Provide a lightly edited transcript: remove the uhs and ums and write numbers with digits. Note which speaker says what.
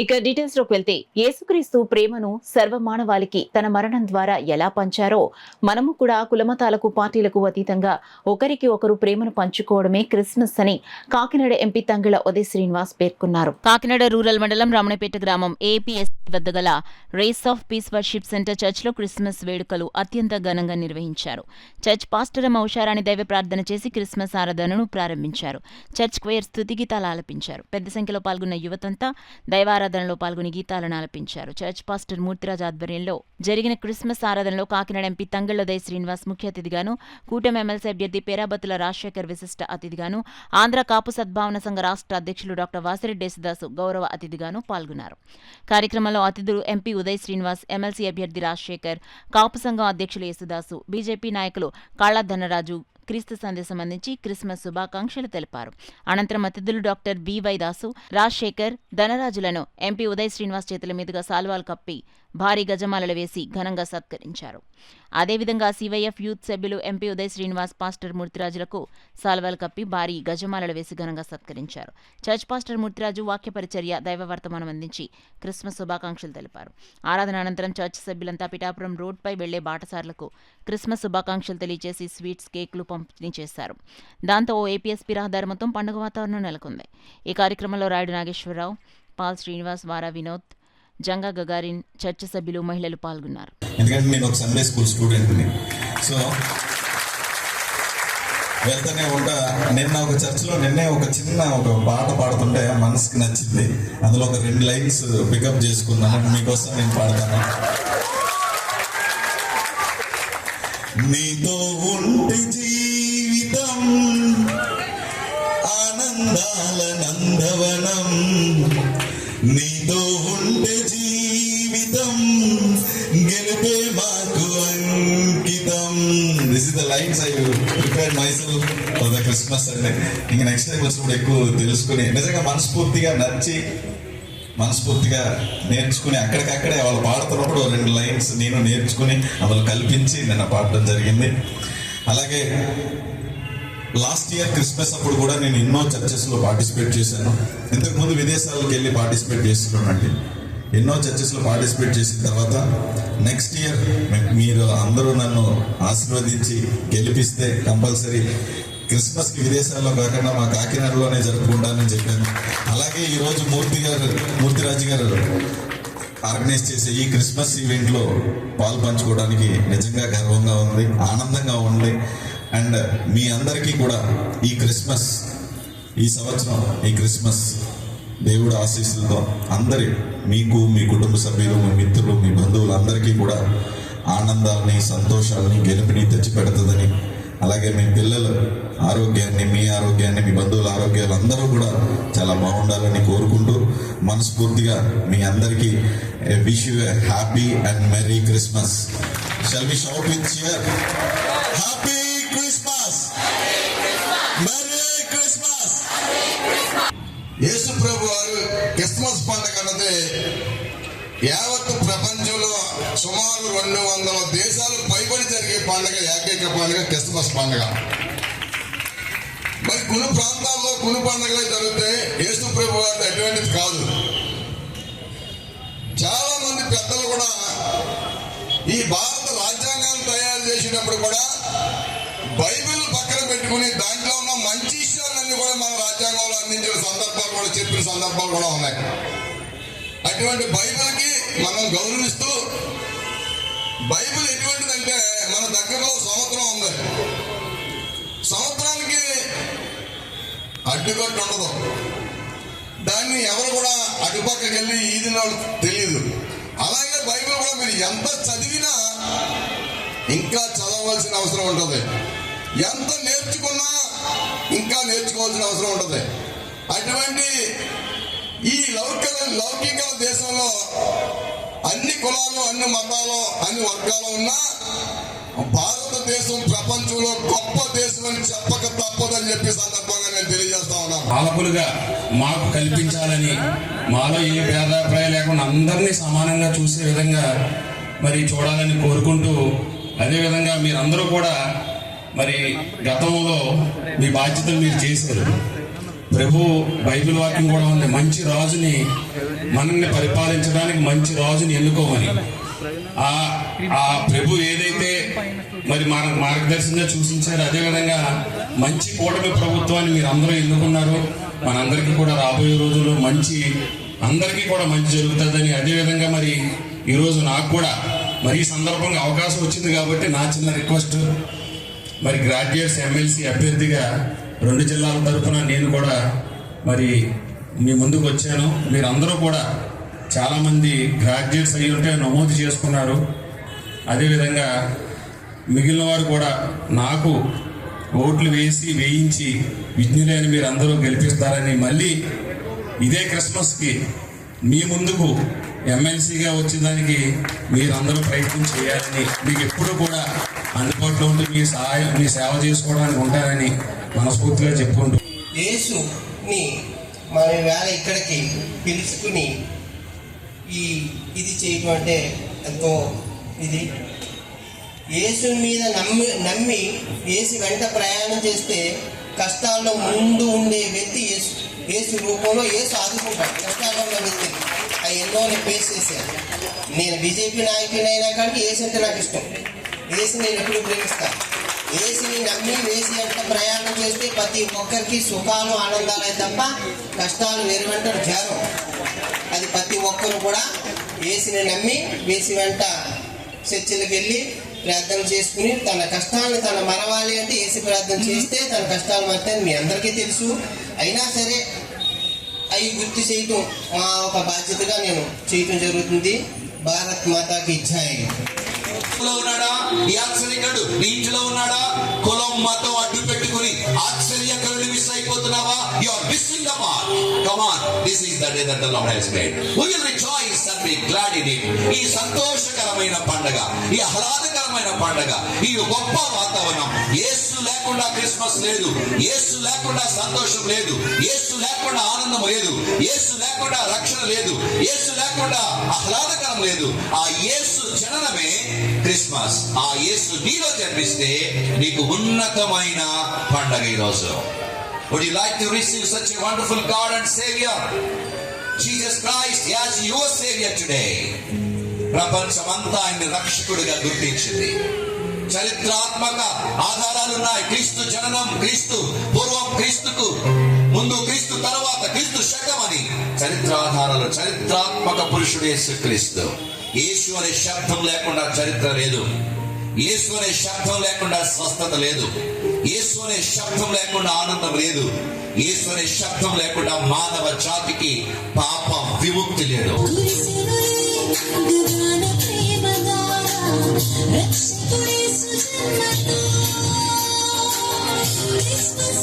Speaker 1: ఇక డీటెయిల్స్ లోకి వెళ్తే యేసుక్రీస్తు ప్రేమను సర్వమానవాళికి తన మరణం ద్వారా ఎలా పంచారో మనము కూడా కులమతాలకు పార్టీలకు అతీతంగా ఒకరికి ఒకరు ప్రేమను పంచుకోవడమే క్రిస్మస్ అని కాకినాడ ఎంపీ తంగెళ్ల ఉదయ్ శ్రీనివాస్ పేర్కొన్నారు. కాకినాడ రూరల్ మండలం రమణపేట గ్రామం ఏపీఎస్ వద్ద గల race of peace worship centre చర్చ్లో క్రిస్మస్ వేడుకలు అత్యంత ఘనంగా నిర్వహించారు. చర్చ్ పాస్టర్ ఉషారాణి దైవ ప్రార్థన చేసి క్రిస్మస్ ఆరాధనను ప్రారంభించారు. చర్చ్ క్వైర్ స్తుతి గీతాలు ఆలపించారు. పెద్ద సంఖ్యలో పాల్గొన్న యువతంతా దైవారాధనలో పాల్గొని గీతాలను ఆలపించారు. చర్చ్ పాస్టర్ మూర్తిరాజ్ ఆధ్వర్యంలో జరిగిన క్రిస్మస్ ఆరాధనలో కాకినాడ ఎంపీ తంగెళ్ల ఉదయ్ శ్రీనివాస్ ముఖ్య అతిథిగాను, కూటమి ఎమ్మెల్సీ అభ్యర్థి పేరాబత్తుల రాజశేఖర్ విశిష్ట అతిథిగాను, ఆంధ్ర కాపు సద్భావన సంఘ రాష్ట్ర అధ్యక్షులు డాక్టర్ వాసిరెడ్డి యేసుదాసు గౌరవ అతిథిగాను పాల్గొన్నారు. కార్యక్రమంలో అతిథులు ఎంపీ ఉదయ్ శ్రీనివాస్, ఎమ్మెల్సీ అభ్యర్థి రాజశేఖర్, కాపు సంఘం అధ్యక్షులు యేసుదాసు, బీజేపీ నాయకులు కాళ్ళ ధనరాజు క్రీస్తు సందేశం అందించి క్రిస్మస్ శుభాకాంక్షలు తెలిపారు. అనంతరం అతిథులు డాక్టర్ బివై దాసు, రాజశేఖర్, ధనరాజులను ఎంపీ ఉదయ్ శ్రీనివాస్ చేతుల మీదుగా సాల్వాలు కప్పి భారీ గజమాలలు వేసి ఘనంగా సత్కరించారు. అదేవిధంగా సివైఎఫ్ యూత్ సభ్యులు ఎంపీ ఉదయ్ శ్రీనివాస్, పాస్టర్ మూర్తిరాజులకు సాల్వాలు కప్పి భారీ గజమాలలు వేసి ఘనంగా సత్కరించారు. చర్చ్ పాస్టర్ మూర్తిరాజు వాక్య పరిచర్య, దైవ వర్తమానం అందించి క్రిస్మస్ శుభాకాంక్షలు తెలిపారు. ఆరాధన అనంతరం చర్చ్ సభ్యులంతా పిఠాపురం రోడ్పై వెళ్లే బాటసార్లకు క్రిస్మస్ శుభాకాంక్షలు తెలియజేసి స్వీట్స్, కేకులు పంపిణీ చేశారు. దాంతో ఓ ఏపీఎస్పీ రహదారి మొత్తం పండుగ వాతావరణం నెలకొంది. ఈ కార్యక్రమంలో రాయుడు నాగేశ్వరరావు, పాల్ శ్రీనివాస్, వారా వినోద్, జంగా గగారిన్, చర్చ సభ్యులు, మహిళలు పాల్గొన్నారు.
Speaker 2: ఎందుకంటే నేను ఒక సండే స్కూల్ స్టూడెంట్ని, సో వెళ్తూనే ఉంటా. నిన్న ఒక చర్చిలో ఒక చిన్న పాట పాడుతుంటే మనసుకి నచ్చింది. అందులో ఒక 2 లైన్స్ పికప్ చేసుకున్నాను, మీకోసం నేను పాడతాను. నీతో ఉంటే జీవితం ఆనందాల నందవనం, నీతో ఉంటే జీవితం గెలిపే మాకు అంకితం. This is the lines I prepared my self for the Christmas అంటే. ఇంక నెక్స్ట్ టైం వచ్చినప్పుడు ఎక్కువ తెలుసుకుని, నిజంగా మనస్ఫూర్తిగా నచ్చి మనస్ఫూర్తిగా నేర్చుకుని అక్కడికక్కడే వాళ్ళు పాడుతున్నప్పుడు 2 లైన్స్ నేను నేర్చుకుని అందులో కల్పించి నిన్న పాడటం జరిగింది. అలాగే లాస్ట్ ఇయర్ క్రిస్మస్ అప్పుడు కూడా నేను ఎన్నో చర్చెస్లో పార్టిసిపేట్ చేశాను. ఇంతకుముందు విదేశాలకు వెళ్ళి పార్టిసిపేట్ చేస్తున్నానండి. ఎన్నో చర్చెస్లో పార్టిసిపేట్ చేసిన తర్వాత నెక్స్ట్ ఇయర్ మీరు అందరూ నన్ను ఆశీర్వదించి గెలిపిస్తే కంపల్సరీ క్రిస్మస్కి విదేశాల్లో కాకుండా మా కాకినాడలోనే జరుపుకుంటానని చెప్పాను. అలాగే ఈరోజు మూర్తిరాజు గారు ఆర్గనైజ్ చేసే ఈ క్రిస్మస్ ఈవెంట్లో పాలు పంచుకోవడానికి నిజంగా గర్వంగా ఉంది, ఆనందంగా ఉంది. అండ్ మీ అందరికీ కూడా ఈ క్రిస్మస్, ఈ సంవత్సరం ఈ క్రిస్మస్ దేవుడు ఆశీస్సులతో అందరి మీకు, మీ కుటుంబ సభ్యులు, మీ మిత్రులు, మీ బంధువులు అందరికీ కూడా ఆనందాన్ని, సంతోషాలని, గెలుపుని తెచ్చిపెడుతుందని, అలాగే మీ పిల్లల ఆరోగ్యాన్ని, మీ ఆరోగ్యాన్ని, మీ బంధువుల ఆరోగ్యాలు అందరూ కూడా చాలా బాగుండాలని కోరుకుంటూ మనస్ఫూర్తిగా మీ అందరికీ wish you a happy and merry Christmas. Shall we shout with cheer? Happy Christmas, merry Christmas.
Speaker 3: Yesu ప్రభు వారు క్రిస్మస్ పండుగ అన్నది యావత్తు ప్రపంచంలో సుమారు 200 దేశాలు పైబడి జరిగే పండుగ, ఏకైక పండుగ క్రిస్మస్ పండుగ. మరి కొన్ని ప్రాంతాల్లో కొన్ని పండుగలు జరిగితే యేసు ప్రభు వారు అటువంటిది కాదు. చాలా మంది పెద్దలు కూడా ఈ భారత రాజ్యాంగాన్ని తయారు చేసినప్పుడు కూడా బైబిల్ పక్కన పెట్టుకుని దాంట్లో ఉన్న మంచి విషయాలన్నీ కూడా మన రాజ్యాంగంలో అందించిన సందర్భాలు కూడా, చెప్పిన సందర్భాలు కూడా ఉన్నాయి. అటువంటి బైబిల్కి మనం గౌరవిస్తూ, బైబిల్ ఎటువంటిదంటే మన దగ్గరలో సంవత్సరం ఉంది, సంవత్సరానికి అడ్డుకట్టు ఉండదు. దాన్ని ఎవరు కూడా అటుపక్కకి వెళ్ళి ఈదిన వాళ్ళు తెలియదు. అలాగే బైబిల్ కూడా మీరు ఎంత చదివినా ఇంకా చదవవలసిన అవసరం ఉంటుంది, ఎంత నేర్చుకున్నా ఇంకా నేర్చుకోవాల్సిన అవసరం ఉంటుంది. అటువంటి ఈ లౌకిక దేశంలో అన్ని కులాలు, అన్ని మతాలు, అన్ని వర్గాలు ఉన్నా భారతదేశం ప్రపంచంలో గొప్ప దేశం అని చెప్పక తప్పదని చెప్పి సందర్భంగా నేను తెలియజేస్తా ఉన్నాను.
Speaker 4: పాలకులుగా మాకు కల్పించాలని, మాలో ఏ భేదాభిప్రాయం లేకుండా అందరినీ సమానంగా చూసే విధంగా మరి చూడాలని కోరుకుంటూ, అదేవిధంగా మీరందరూ కూడా మరి గతంలో మీ బాధ్యతలు మీరు చేశారు. ప్రభు బైబిల్ వాక్యం కూడా ఉంది, మంచి రాజుని మనల్ని పరిపాలించడానికి మంచి రాజుని ఎన్నుకోమని. ఆ ప్రభు ఏదైతే మరి మన మార్గదర్శనంగా సూచించారో అదేవిధంగా మంచి కూటమి ప్రభుత్వాన్ని మీరు అందరూ ఎన్నుకున్నారు. మనందరికీ కూడా రాబోయే రోజుల్లో అందరికీ కూడా మంచి జరుగుతుందని, అదేవిధంగా మరి ఈరోజు నాకు కూడా మరి ఈ సందర్భంగా అవకాశం వచ్చింది కాబట్టి నా చిన్న రిక్వెస్ట్, మరి గ్రాడ్యుయేట్స్ ఎమ్మెల్సీ అభ్యర్థిగా 2 జిల్లాల తరఫున నేను కూడా మరి మీ ముందుకు వచ్చాను. మీరందరూ కూడా చాలామంది గ్రాడ్యుయేట్స్ అయ్యి ఉంటే నమోదు చేసుకున్నారు. అదేవిధంగా మిగిలిన వారు కూడా నాకు ఓట్లు వేయించి విజ్ఞులైన మీరు అందరూ గెలిపిస్తారని, మళ్ళీ ఇదే క్రిస్మస్కి మీ ముందుకు ఎమ్మెల్సీగా వచ్చేదానికి మీరందరూ ప్రయత్నం చేయాలని, మీకు ఎప్పుడు కూడా అందుబాటులో ఉండి మీ సేవ చేసుకోవడానికి ఉంటారని మనస్ఫూర్తిగా చెప్పుకుంటూ,
Speaker 5: యేసుని మన వేళ ఇక్కడికి పిలుచుకుని ఇది చేయటం అంటే ఎంతో ఇది. యేసు మీద నమ్మి యేసు వెంట ప్రయాణం చేస్తే కష్టాల్లో ముందు ఉండే వ్యక్తి యేసు రూపంలో యేసు ఆదుకుంటాడు. కష్టాల్లో ఉన్న వ్యక్తి అవి ఎన్నో నేను ఫేస్ చేశాను. నేను బీజేపీ నాయకుని అయినా కానీ యేసు అంటే నాకు ఇష్టం. యేసు నేను ఎప్పుడు ప్రేమిస్తాను. యేసుని నమ్మి యేసు వెంట ప్రయాణం చేస్తే ప్రతి ఒక్కరికి సుఖాలు ఆనందాలే తప్ప కష్టాలు వేరు వెంట చేరం. అది ప్రతి ఒక్కరు కూడా యేసుని నమ్మి యేసు వెంట చర్చిలకు వెళ్ళి ప్రార్థన చేసుకుని తన కష్టాలను తన మరవాలి అంటే యేసు ప్రార్థన చేస్తే తన కష్టాలు మర్తాయని మీ అందరికీ తెలుసు. అయినా సరే అవి గుర్తు చేయటం మా ఒక బాధ్యతగా నేను చేయటం జరుగుతుంది. భారత్ మాతాకి జై.
Speaker 6: ఉన్నాడా ఈ ఆశ్చర్యకరుడు నీ ఇంట్లో ఉన్నాడా? కులం మతం అడ్డు పెట్టుకుని ఆశ్చర్యకరుడు మిస్ అయిపోతున్నావా? You are missing the mark. Come on, this is the day that the lord has made. We will rejoice and be glad in it. ఈ సంతోషకరమైన పండగ, ఈ ఆహ్లాదకరమైన పండగ, ఈ గొప్ప వాతావరణం. యేసు లేకుండా క్రిస్మస్ లేదు, యేసు లేకుండా సంతోషం లేదు, యేసు లేకుండా ఆనందం లేదు, యేసు లేకుండా రక్షణ లేదు, యేసు లేకుండా ఆహ్లాదకరం లేదు. ఆ యేసు జననమే క్రిస్మస్. ఆ యేసు నీలో జన్మిస్తే నీకు ఉన్నతమైన పండగ ఈరోజు. Would you like to receive such a wonderful God and Savior? Jesus Christ as your Savior today. ప్రపంచమంతా ఆయన రక్షకుడిగా గుర్తించింది. చరిత్రాత్మక ఆధారాలున్నాయి. క్రీస్తు జననం, క్రీస్తు పూర్వం, క్రీస్తుకు ముందు, క్రీస్తు తర్వాత, క్రీస్తు శకం అని చరిత్రాధారాలు. చరిత్రాత్మక పురుషుడు యేసు క్రీస్తు. యేసు అనే శబ్దం లేకుండా చరిత్ర లేదు. యేసు అనే శబ్దం లేకుండా స్వస్థత లేదు. యేసు అనే శబ్దం లేకుండా ఆనందం లేదు. యేసు అనే శబ్దం లేకుండా మానవ జాతికి పాప విముక్తి లేదు.
Speaker 7: Christmas